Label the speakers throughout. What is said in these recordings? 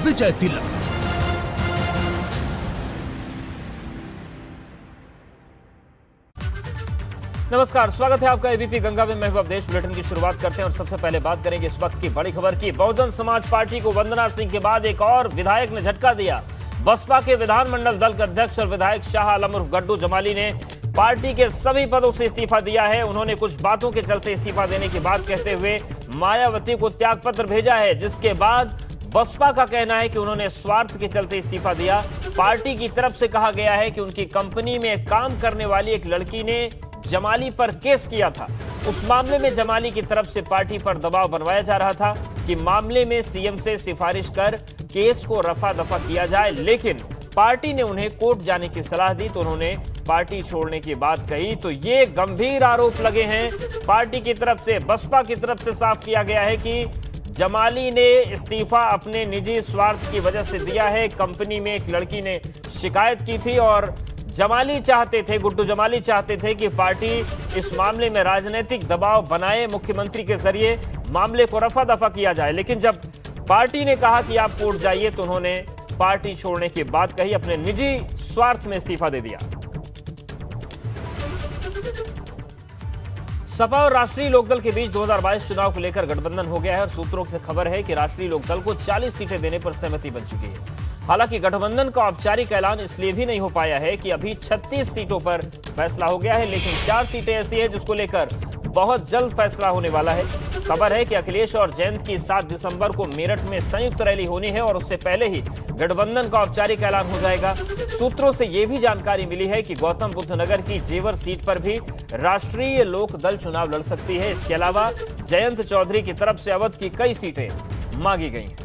Speaker 1: विजय तिलक।
Speaker 2: नमस्कार, स्वागत है आपका एबीपी गंगा में। मैं अवधेश। बुलेटिन की शुरुआत करते हैं और सबसे पहले बात करेंगे इस वक्त की बड़ी खबर की। बहुजन समाज पार्टी को वंदना सिंह के बाद एक और विधायक ने झटका दिया। बसपा के विधानमंडल दल के अध्यक्ष और विधायक शाह आलम उर्फ गड्डू जमाली ने पार्टी के सभी पदों से इस्तीफा दिया है। उन्होंने कुछ बातों के चलते इस्तीफा देने की बात कहते हुए मायावती को त्याग पत्र भेजा है, जिसके बाद बसपा का कहना है कि उन्होंने स्वार्थ के चलते इस्तीफा दिया। पार्टी की तरफ से कहा गया है कि उनकी कंपनी में काम करने वाली एक लड़की ने जमाली पर केस किया था। उस मामले में जमाली की तरफ से पार्टी पर दबाव बनवाया जा रहा था कि मामले में सीएम से सिफारिश कर केस को रफा दफा किया जाए, लेकिन पार्टी ने उन्हें कोर्ट जाने की सलाह दी तो उन्होंने पार्टी छोड़ने की बात कही। तो ये गंभीर आरोप लगे हैं पार्टी की तरफ से। बसपा की तरफ से साफ किया गया है कि जमाली ने इस्तीफा अपने निजी स्वार्थ की वजह से दिया है। कंपनी में एक लड़की ने शिकायत की थी और जमाली चाहते थे, गुड्डू जमाली चाहते थे कि पार्टी इस मामले में राजनीतिक दबाव बनाए, मुख्यमंत्री के जरिए मामले को रफा दफा किया जाए। लेकिन जब पार्टी ने कहा कि आप कोर्ट जाइए तो उन्होंने पार्टी छोड़ने की बात कही, अपने निजी स्वार्थ में इस्तीफा दे दिया। सपा और राष्ट्रीय लोकदल के बीच 2022 चुनाव को लेकर गठबंधन हो गया है और सूत्रों से खबर है कि राष्ट्रीय लोकदल को 40 सीटें देने पर सहमति बन चुकी है। हालांकि गठबंधन का औपचारिक ऐलान इसलिए भी नहीं हो पाया है कि अभी 36 सीटों पर फैसला हो गया है, लेकिन 4 सीटें ऐसी हैं जिसको लेकर बहुत जल्द फैसला होने वाला है। खबर है कि अखिलेश और जयंत की 7 दिसंबर को मेरठ में संयुक्त रैली होनी है और उससे पहले ही गठबंधन का औपचारिक ऐलान हो जाएगा। सूत्रों से यह भी जानकारी मिली है कि गौतम बुद्ध नगर की जेवर सीट पर भी राष्ट्रीय लोक दल चुनाव लड़ सकती है। इसके अलावा जयंत चौधरी की तरफ से अवध की कई सीटें मांगी गई हैं।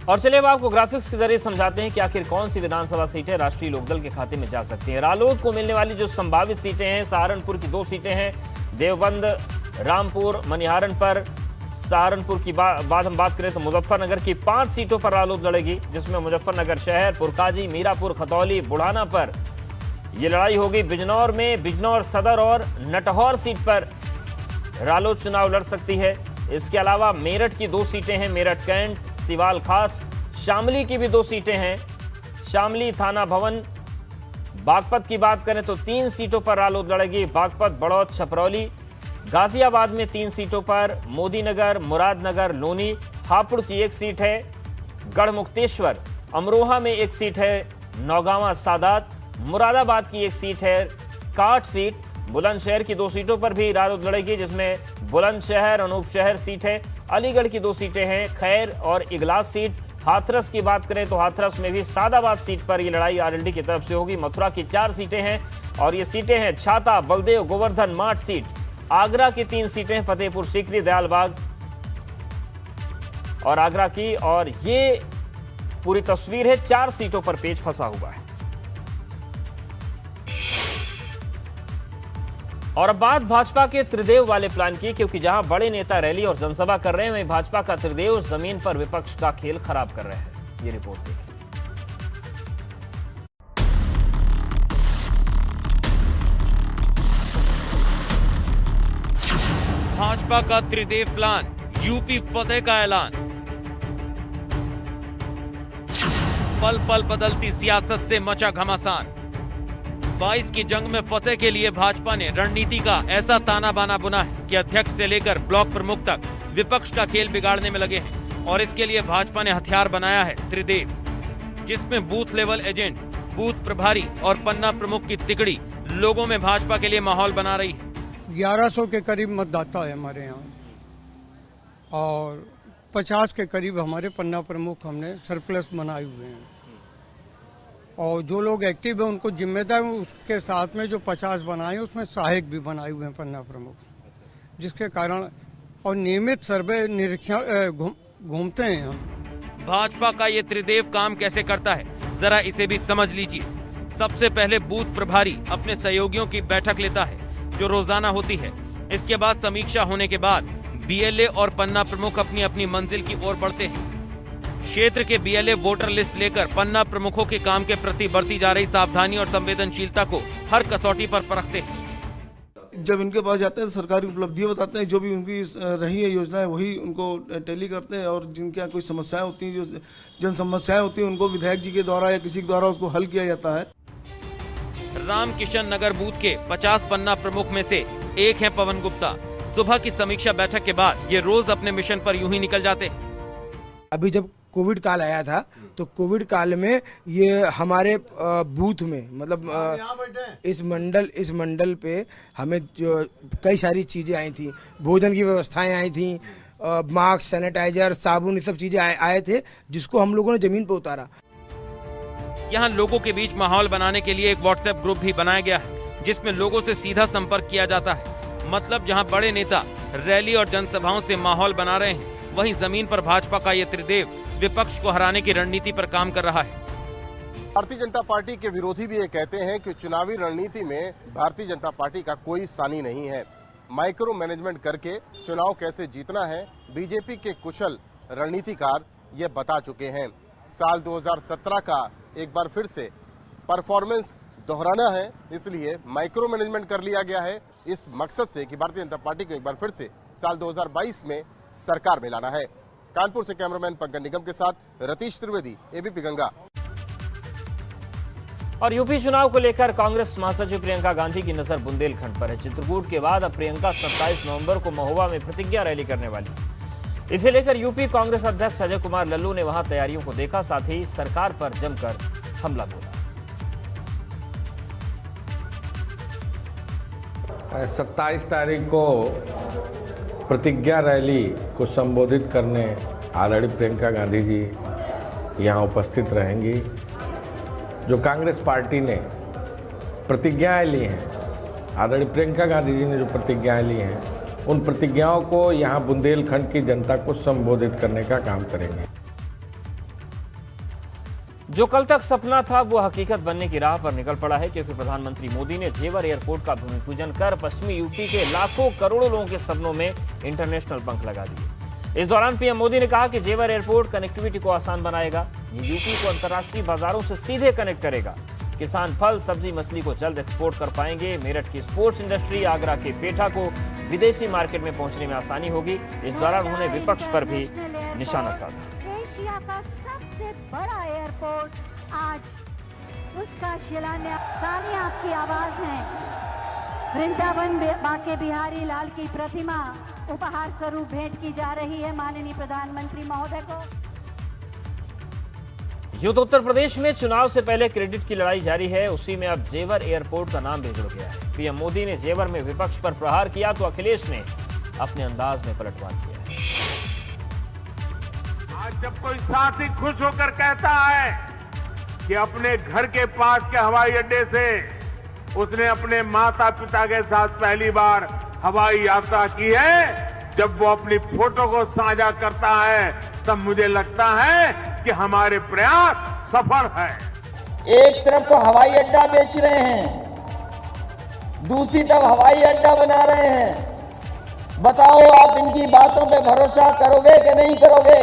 Speaker 2: और चलिए अब आपको ग्राफिक्स के जरिए समझाते हैं कि आखिर कौन सी विधानसभा सीटें राष्ट्रीय लोकदल के खाते में जा सकती हैं। रालोद को मिलने वाली जो संभावित सीटें हैं, सहारनपुर की 2 सीटें हैं, देवबंद, रामपुर, मनिहारन पर। सहारनपुर की बाद हम बात करें तो मुजफ्फरनगर की 5 सीटों पर रालोद लड़ेगी, जिसमें मुजफ्फरनगर शहर, पुरकाजी, मीरापुर, खतौली, बुढ़ाना पर यह लड़ाई होगी। बिजनौर में बिजनौर सदर और नटहौर सीट पर रालोद चुनाव लड़ सकती है। इसके अलावा मेरठ की 2 सीटें हैं, मेरठ कैंट, सिवाल खास। शामली की भी 2 सीटें हैं, शामली, थाना भवन। बागपत की बात करें तो 3 सीटों पर रालोद लड़ेगी, बागपत, बड़ौद, छपरौली। गाजियाबाद में 3 सीटों पर मोदीनगर, मुरादनगर, लोनी। हापुड़ की 1 सीट है, गढ़मुक्तेश्वर। अमरोहा में 1 सीट है, नौगांवा, सादात। मुरादाबाद की 1 सीट है, काट सीट। बुलंदशहर की 2 सीटों पर भी रालोद लड़ेगी, जिसमें बुलंदशहर, अनूपशहर सीट है। अलीगढ़ की 2 सीटें हैं, खैर और इगलास सीट। हाथरस की बात करें तो हाथरस में भी सादाबाद सीट पर यह लड़ाई आरएलडी की तरफ से होगी। मथुरा की 4 सीटें हैं और ये सीटें हैं छाता, बलदेव, गोवर्धन, माठ सीट। आगरा की 3 सीटें, फतेहपुर सीकरी, दयालबाग और आगरा की। और ये पूरी तस्वीर है, 4 सीटों पर पेच फंसा हुआ है। और अब बात भाजपा के त्रिदेव वाले प्लान की, क्योंकि जहां बड़े नेता रैली और जनसभा कर रहे हैं, वहीं भाजपा का त्रिदेव जमीन पर विपक्ष का खेल खराब कर रहे हैं। ये रिपोर्ट देखिए।
Speaker 3: भाजपा का त्रिदेव प्लान, यूपी फतेह का ऐलान। पल पल बदलती सियासत से मचा घमासान। 22 की जंग में फतेह के लिए भाजपा ने रणनीति का ऐसा ताना बाना बुना है कि अध्यक्ष से लेकर ब्लॉक प्रमुख तक विपक्ष का खेल बिगाड़ने में लगे हैं। और इसके लिए भाजपा ने हथियार बनाया है त्रिदेव, जिसमें बूथ लेवल एजेंट, बूथ प्रभारी और पन्ना प्रमुख की तिकड़ी लोगों में भाजपा के लिए माहौल बना रही है।
Speaker 4: 1100 के करीब मतदाता है हमारे यहाँ और 50 के करीब हमारे पन्ना प्रमुख हमने सरप्लस बनाए हुए हैं। और जो लोग एक्टिव है उनको जिम्मेदार, उसके साथ में जो 50 बनाए उसमें सहायक भी बनाए हुए हैं पन्ना प्रमुख, जिसके कारण और नियमित सर्वे निरीक्षण घूमते हैं हम।
Speaker 3: भाजपा का ये त्रिदेव काम कैसे करता है, जरा इसे भी समझ लीजिए। सबसे पहले बूथ प्रभारी अपने सहयोगियों की बैठक लेता है, जो रोजाना होती है। इसके बाद समीक्षा होने के बाद बीएलए और पन्ना प्रमुख अपनी अपनी मंजिल की ओर बढ़ते हैं। क्षेत्र के बीएलए वोटर लिस्ट लेकर पन्ना प्रमुखों के काम के प्रति बढ़ती जा रही सावधानी और संवेदनशीलता को हर कसौटी पर परखते हैं।
Speaker 1: जब इनके पास जाते हैं तो सरकारी उपलब्धियां बताते हैं, जो भी उनकी रही है योजनाएं वही उनको टैली करते हैं, और जिनके यहाँ कोई समस्याएं होती हैं, जो जन समस्याएं होती हैं, उनको विधायक जी के द्वारा या किसी के द्वारा उसको हल किया जाता है।
Speaker 3: रामकिशन नगर बूथ के 50 पन्ना प्रमुख में से एक हैं पवन गुप्ता। सुबह की समीक्षा बैठक के बाद ये रोज अपने मिशन पर यूं ही निकल जाते।
Speaker 5: अभी जब कोविड काल आया था तो कोविड काल में ये हमारे बूथ में मतलब इस मंडल पे हमें जो कई सारी चीज़ें आई थी, भोजन की व्यवस्थाएं आई थी, मास्क, सैनिटाइजर, साबुन, ये सब चीज़ें आए थे, जिसको हम लोगों ने जमीन पर उतारा।
Speaker 3: यहाँ लोगों के बीच माहौल बनाने के लिए एक व्हाट्सएप ग्रुप भी बनाया गया है, जिसमें लोगों से सीधा संपर्क किया जाता है। मतलब जहाँ बड़े नेता रैली और जनसभाओं से माहौल बना रहे हैं, वहीं जमीन पर भाजपा का ये त्रिदेव विपक्ष को हराने की रणनीति पर काम कर रहा है।
Speaker 6: भारतीय जनता पार्टी के विरोधी भी ये कहते हैं कि चुनावी रणनीति में भारतीय जनता पार्टी का कोई सानी नहीं है। माइक्रो मैनेजमेंट करके चुनाव कैसे जीतना है बीजेपी के कुशल रणनीतिकार ये बता चुके हैं। साल 2017 का एक बार फिर से परफॉर्मेंस दोहराना है, इसलिए माइक्रो मैनेजमेंट कर लिया गया है इस मकसद से कि भारतीय जनता पार्टी को एक बार फिर से साल 2022 में सरकार में लाना है। कानपुर से कैमरामैन पंकज निगम के साथ रतीश त्रिवेदी, एबीपी गंगा।
Speaker 2: और यूपी चुनाव को लेकर कांग्रेस महासचिव प्रियंका गांधी की नजर बुंदेलखंड पर है। चित्रकूट के बाद अब प्रियंका 27 नवंबर को महोबा में प्रतिज्ञा रैली करने वाली। इसे लेकर यूपी कांग्रेस अध्यक्ष अजय कुमार लल्लू ने वहां तैयारियों को देखा, साथ ही सरकार पर जमकर हमला बोला।
Speaker 7: 27 तारीख को प्रतिज्ञा रैली को संबोधित करने आदरणीय प्रियंका गांधी जी यहाँ उपस्थित रहेंगी। जो कांग्रेस पार्टी ने प्रतिज्ञाएं ली हैं, आदरणीय प्रियंका गांधी जी ने जो प्रतिज्ञाएं ली हैं, उन प्रतिज्ञाओं को यहाँ बुंदेलखंड की जनता को संबोधित करने का काम करेंगे।
Speaker 2: जो कल तक सपना था वो हकीकत बनने की राह पर निकल पड़ा है, क्योंकि प्रधानमंत्री मोदी ने जेवर एयरपोर्ट का भूमि पूजन कर पश्चिमी यूपी के लाखों करोड़ों लोगों के सपनों में इंटरनेशनल पंख लगा दिए। इस दौरान पीएम मोदी ने कहा कि जेवर एयरपोर्ट कनेक्टिविटी को आसान बनाएगा, ये यूपी को अंतर्राष्ट्रीय बाजारों से सीधे कनेक्ट करेगा। किसान फल, सब्जी, मछली को जल्द एक्सपोर्ट कर पाएंगे। मेरठ की स्पोर्ट्स इंडस्ट्री, आगरा के पेठा को विदेशी मार्केट में पहुंचने में आसानी होगी। इस दौरान उन्होंने विपक्ष पर भी निशाना साधा।
Speaker 8: एशिया का सबसे बड़ा एयरपोर्ट आज उसका शिलान्यास, तालियां आपकी आवाज है। वृंदावन बांके बिहारी लाल की प्रतिमा उपहार स्वरूप भेंट की जा रही है माननीय प्रधानमंत्री महोदय को।
Speaker 2: यूं तो उत्तर प्रदेश में चुनाव से पहले क्रेडिट की लड़ाई जारी है, उसी में अब जेवर एयरपोर्ट का नाम भी जुड़ गया है। पीएम मोदी ने जेवर में विपक्ष पर प्रहार किया तो अखिलेश ने अपने अंदाज में पलटवार किया है।
Speaker 9: आज जब कोई साथी खुश होकर कहता है कि अपने घर के पास के हवाई अड्डे से उसने अपने माता पिता के साथ पहली बार हवाई यात्रा की है, जब वो अपनी फोटो को साझा करता है, तब मुझे लगता है कि हमारे प्रयास सफल है।
Speaker 10: एक तरफ तो हवाई अड्डा बेच रहे हैं, दूसरी तरफ हवाई अड्डा बना रहे हैं। बताओ आप इनकी बातों पे भरोसा करोगे कि नहीं करोगे?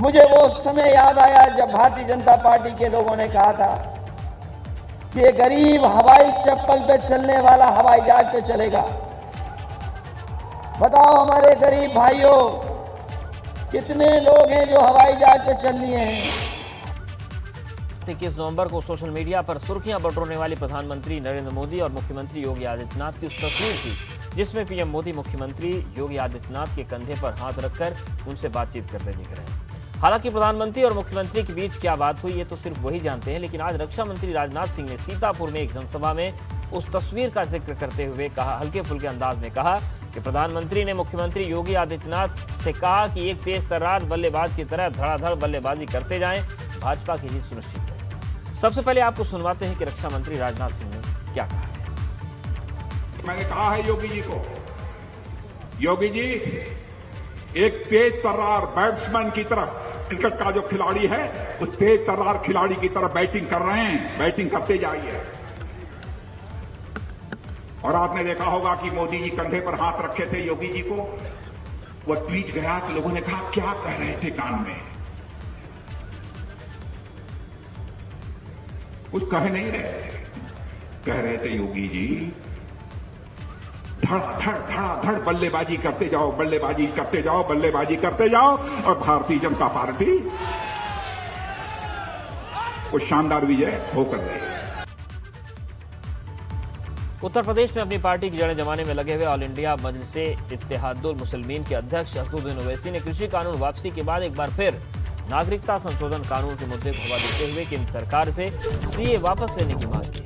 Speaker 10: मुझे वो समय याद आया जब भारतीय जनता पार्टी के लोगों ने कहा था कि ये गरीब हवाई चप्पल पे चलने वाला हवाई जहाज पे चलेगा। बताओ हमारे गरीब भाइयों, कितने लोग हैं जो हवाई जहाज पे चल लिए हैं।
Speaker 2: 21 नवंबर को सोशल मीडिया पर सुर्खियां बटोरने वाली प्रधानमंत्री नरेंद्र मोदी और मुख्यमंत्री योगी आदित्यनाथ की उस तस्वीर थी जिसमें पीएम मोदी मुख्यमंत्री योगी आदित्यनाथ के कंधे पर हाथ रखकर उनसे बातचीत करते दिख रहे हैं। हालांकि प्रधानमंत्री और मुख्यमंत्री के बीच क्या बात हुई ये तो सिर्फ वही जानते हैं, लेकिन आज रक्षा मंत्री राजनाथ सिंह ने सीतापुर में एक जनसभा में उस तस्वीर का जिक्र करते हुए कहा, हल्के फुल्के अंदाज में कहा कि प्रधानमंत्री ने मुख्यमंत्री योगी आदित्यनाथ से कहा कि एक तेज तर्रार बल्लेबाज की तरह धड़ाधड़ बल्लेबाजी करते जाएं, भाजपा की जीत सुनिश्चित है। सबसे पहले आपको सुनवाते हैं कि रक्षा मंत्री राजनाथ सिंह ने क्या कहा है।
Speaker 9: मैंने कहा है योगी जी को, योगी जी एक तेज तर्रार बैट्समैन की तरफ, क्रिकेट का जो खिलाड़ी है उस तेज तर्रार खिलाड़ी की तरफ बैटिंग कर रहे हैं, बैटिंग करते जाइए। और आपने देखा होगा कि मोदी जी कंधे पर हाथ रखे थे योगी जी को, वो ट्वीट गया तो लोगों ने कहा क्या कह रहे थे कान में, कुछ कह नहीं रहे थे। कह रहे थे योगी जी
Speaker 11: धड़ बल्लेबाजी करते जाओ, बल्लेबाजी करते जाओ, बल्लेबाजी करते जाओ और भारतीय जनता पार्टी को शानदार विजय होकर रहेगी।
Speaker 2: उत्तर प्रदेश में अपनी पार्टी की जड़ें जमाने में लगे हुए ऑल इंडिया मजलिसे इत्तेहादुल मुस्लिमीन के अध्यक्ष असदुद्दीन ओवैसी ने कृषि कानून वापसी के बाद एक बार फिर नागरिकता संशोधन कानून के मुद्दे को हवा देते हुए केंद्र सरकार से सीए वापस लेने की मांग की।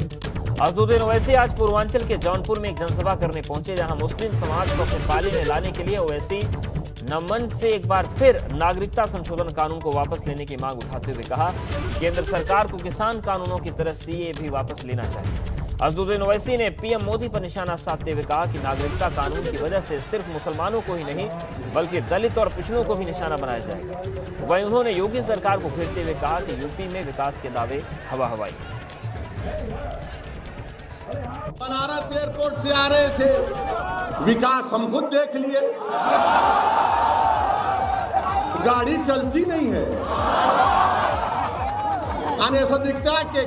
Speaker 2: असदुद्दीन ओवैसी आज पूर्वांचल के जौनपुर में एक जनसभा करने पहुंचे, जहां मुस्लिम समाज को अपने पाले में लाने के लिए ओवैसी नमन से एक बार फिर नागरिकता संशोधन कानून को वापस लेने की मांग उठाते हुए कहा कि केंद्र सरकार को किसान कानूनों की तरह सीए भी वापस लेना चाहिए। असदुद्दीन ओवैसी ने पीएम मोदी पर निशाना साधते हुए कहा कि नागरिकता कानून की वजह से सिर्फ मुसलमानों को ही नहीं बल्कि दलित और पिछड़ों को भी निशाना बनाया जाएगा। वहीं उन्होंने योगी सरकार को घेरते हुए कहा कि यूपी में विकास के दावे हवा हवाई।
Speaker 12: बनारस एयरपोर्ट से आ रहे थे, विकास हम खुद देख लिए, गाड़ी चलती नहीं है। ऐसा दिखता है कि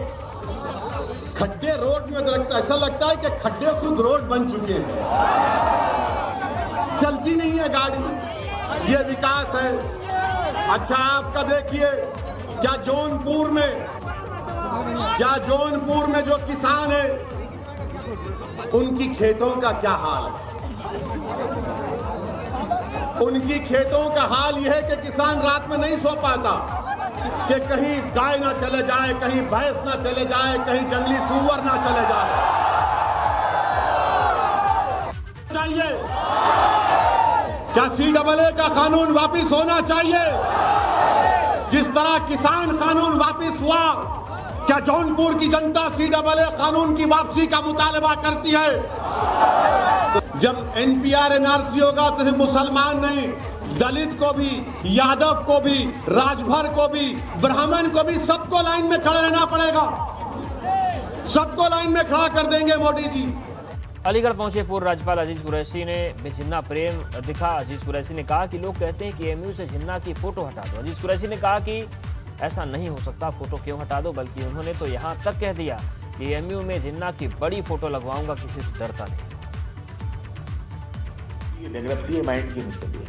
Speaker 12: खड्डे रोड में ऐसा लगता है कि खड्डे खुद रोड बन चुके हैं, चलती नहीं है गाड़ी। ये विकास है। अच्छा आपका देखिए, क्या जौनपुर में जो किसान है उनकी खेतों का क्या हाल है? उनकी खेतों का हाल यह है कि किसान रात में नहीं सो पाता कि कहीं गाय ना चले जाए, कहीं भैंस ना चले जाए, कहीं जंगली सूअर ना चले जाए। चाहिए क्या CAA का कानून वापिस होना चाहिए? जिस तरह किसान कानून वापिस हुआ, क्या जौनपुर की जनता CAA कानून की वापसी का मुतालबा करती है? जब NPR NRC होगा तो सिर्फ मुसलमान नहीं, दलित को भी, यादव को भी, राजभर को भी, ब्राह्मण को भी, सबको लाइन में खड़ा रहना पड़ेगा। सबको लाइन में खड़ा कर देंगे मोदी जी।
Speaker 2: अलीगढ़ पहुंचे पूर्व राज्यपाल अजीज कुरैशी ने जिन्ना प्रेम दिखा। अजीज कुरैशी ने कहा कि लोग कहते हैं कि AMU से जिन्ना की फोटो हटा दो। अजीज कुरैशी ने कहा कि ऐसा नहीं हो सकता, फोटो क्यों हटा दो, बल्कि उन्होंने तो यहाँ तक कह दिया कि AMU में जिन्ना की बड़ी फोटो लगवाऊंगा, किसी से डरता नहीं।
Speaker 13: माइंड की मुश्किल है,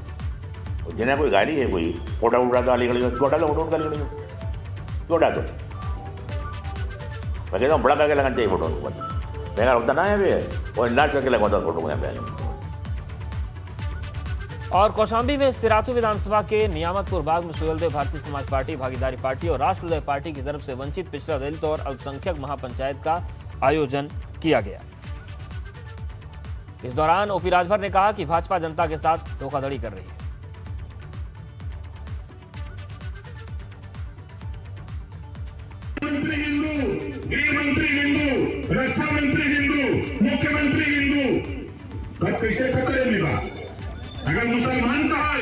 Speaker 13: जिन्हें कोई गाड़ी है, कोई फोटा उड़ा दो अलीगढ़ में, क्यों हटा दो फोटो अलीगढ़ में, क्यों हटा दो? मैं कहता हूँ बड़ा करके लगाना चाहिए फोटो, महंगा होता ना है और लार्ज करके लगवाता फोटो यहाँ पे।
Speaker 2: और कौशाम्बी में सिराथू विधानसभा के नियामतपुर बाग में सुहेलदेव भारतीय समाज पार्टी, भागीदारी पार्टी और राष्ट्रोदय पार्टी की तरफ से वंचित, पिछड़ा, दलित और अल्पसंख्यक महापंचायत का आयोजन किया गया। इस दौरान ओपी राजभर ने कहा कि भाजपा जनता के साथ धोखाधड़ी कर रही है।
Speaker 14: मंत्री हिंदू, गृह मंत्री हिंदू, रक्षा मंत्री हिंदू, मुख्यमंत्री हिंदू, कैसे खतरे में बा? अगर मुसलमान का है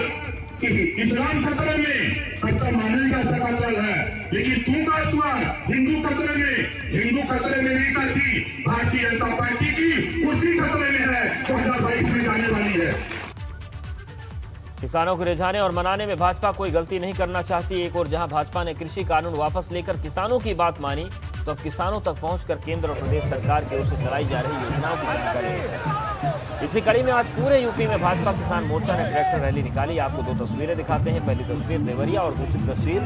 Speaker 14: कि इस्लाम खतरे में, तब तो मानल जा सकता है, लेकिन तू का हुआ हिंदू खतरे में नहीं साथी, भारतीय जनता पार्टी की उसी खतरे में है 2022 में जाने वाली है।
Speaker 2: किसानों को रिझाने और मनाने में भाजपा कोई गलती नहीं करना चाहती। एक और जहां भाजपा ने कृषि कानून वापस लेकर किसानों की बात मानी, तो अब किसानों तक पहुंचकर केंद्र और प्रदेश सरकार की ओर से चलाई जा रही योजनाओं की जानकारी। इसी कड़ी में आज पूरे यूपी में भाजपा किसान मोर्चा ने ट्रैक्टर रैली निकाली। आपको दो तस्वीरें दिखाते हैं। पहली तस्वीर देवरिया और दूसरी तस्वीर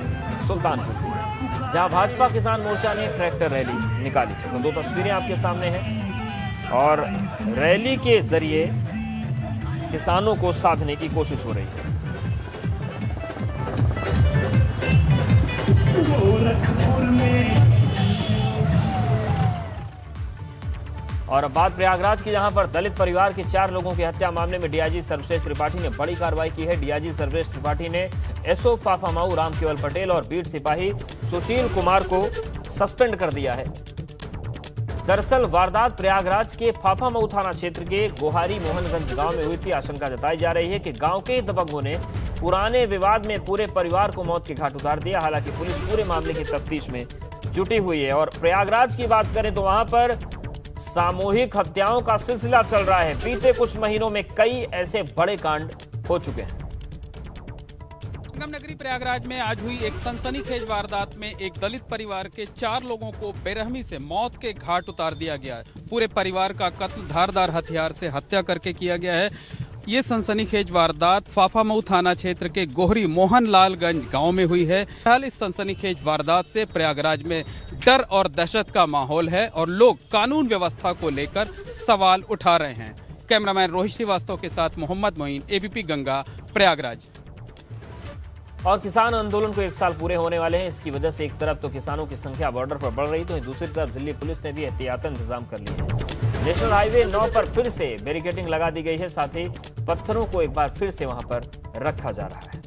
Speaker 2: सुल्तानपुर की, जहां भाजपा किसान मोर्चा ने ट्रैक्टर रैली निकाली। तो दो तस्वीरें आपके सामने हैं और रैली के जरिए किसानों को साधने की कोशिश हो रही है। और अब बात प्रयागराज की, जहां पर दलित परिवार के 4 लोगों की हत्या मामले में डीआईजी सर्वश्रेष्ठ त्रिपाठी ने बड़ी कार्रवाई की है। डीआईजी सर्वश्रेष्ठ त्रिपाठी ने एसओ फाफामाऊ रामकेवल पटेल और बीट सिपाही सुशील कुमार को सस्पेंड कर दिया है। दरअसल वारदात प्रयागराज के फाफामाऊ थाना क्षेत्र के गोहारी मोहनगंज गांव में हुई थी। आशंका जताई जा रही है कि गांव के दबंगों ने पुराने विवाद में पूरे परिवार को मौत के घाट उतार दिया। हालांकि पुलिस पूरे मामले की तफ्तीश में जुटी हुई है। और प्रयागराज की बात करें तो वहां पर सामूहिक हत्याओं का सिलसिला चल रहा है। बीते कुछ महीनों में कई ऐसे बड़े कांड हो चुके हैं।
Speaker 15: संगम नगरी प्रयागराज में आज हुई एक सनसनीखेज वारदात में एक दलित परिवार के 4 लोगों को बेरहमी से मौत के घाट उतार दिया गया है। पूरे परिवार का कत्ल धारदार हथियार से हत्या करके किया गया है। ये सनसनीखेज वारदात फाफामऊ थाना क्षेत्र के गोहरी मोहनलालगंज गांव में हुई है। फिलहाल इस सनसनीखेज वारदात से प्रयागराज में डर और दहशत का माहौल है और लोग कानून व्यवस्था को लेकर सवाल उठा रहे हैं। कैमरामैन रोहित श्रीवास्तव के साथ मोहम्मद मोइन, एबीपी गंगा, प्रयागराज।
Speaker 2: और किसान आंदोलन को 1 साल पूरे होने वाले हैं। इसकी वजह से एक तरफ तो किसानों की संख्या बॉर्डर पर बढ़ रही तो दूसरी तरफ दिल्ली पुलिस ने भी एहतियातन इंतजाम कर लिए हैं। नेशनल हाईवे 9 पर फिर से बैरिकेडिंग लगा दी गई है, साथ ही पत्थरों को एक बार फिर से वहां पर रखा जा रहा है।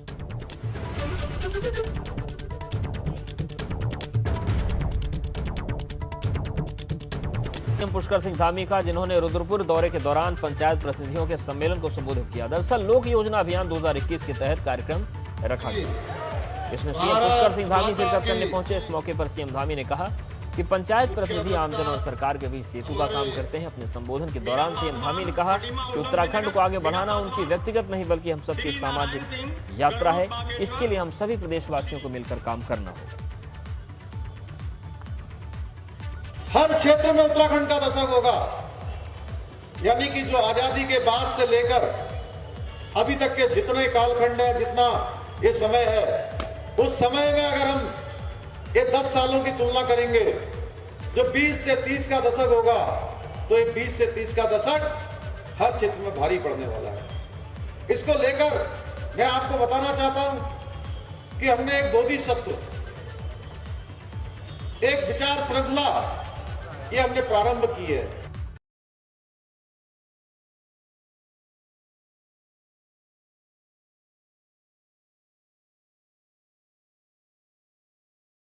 Speaker 2: पुष्कर सिंह धामी का, जिन्होंने रुद्रपुर दौरे के दौरान पंचायत प्रतिनिधियों के सम्मेलन को संबोधित किया। दरअसल लोक योजना अभियान 2021 के तहत कार्यक्रम रखा गया। इसमें सीएम पुष्कर सिंह धामी शिरकत करने पहुंचे। इस मौके पर सीएम धामी ने कहा कि पंचायत प्रतिनिधि आमजन और सरकार के बीच सेतु का काम करते हैं। अपने संबोधन के दौरान सीएम धामी ने कहा कि उत्तराखंड को आगे बढ़ाना उनकी व्यक्तिगत नहीं बल्कि हम सबकी सामाजिक यात्रा है। इसके लिए हम सभी प्रदेशवासियों को मिलकर काम करना होगा।
Speaker 12: हर क्षेत्र में उत्तराखंड का दशक होगा, यानी कि जो आजादी के बाद से लेकर अभी तक के जितने कालखंड है, जितना ये समय है, उस समय में अगर हम ये 10 सालों की तुलना करेंगे, जो 20 से 30 का दशक होगा, तो ये 20 से 30 का दशक हर क्षेत्र में भारी पड़ने वाला है। इसको लेकर मैं आपको बताना चाहता हूं कि हमने एक बोधिसत्व, एक विचार श्रृंखला ये हमने प्रारंभ की है।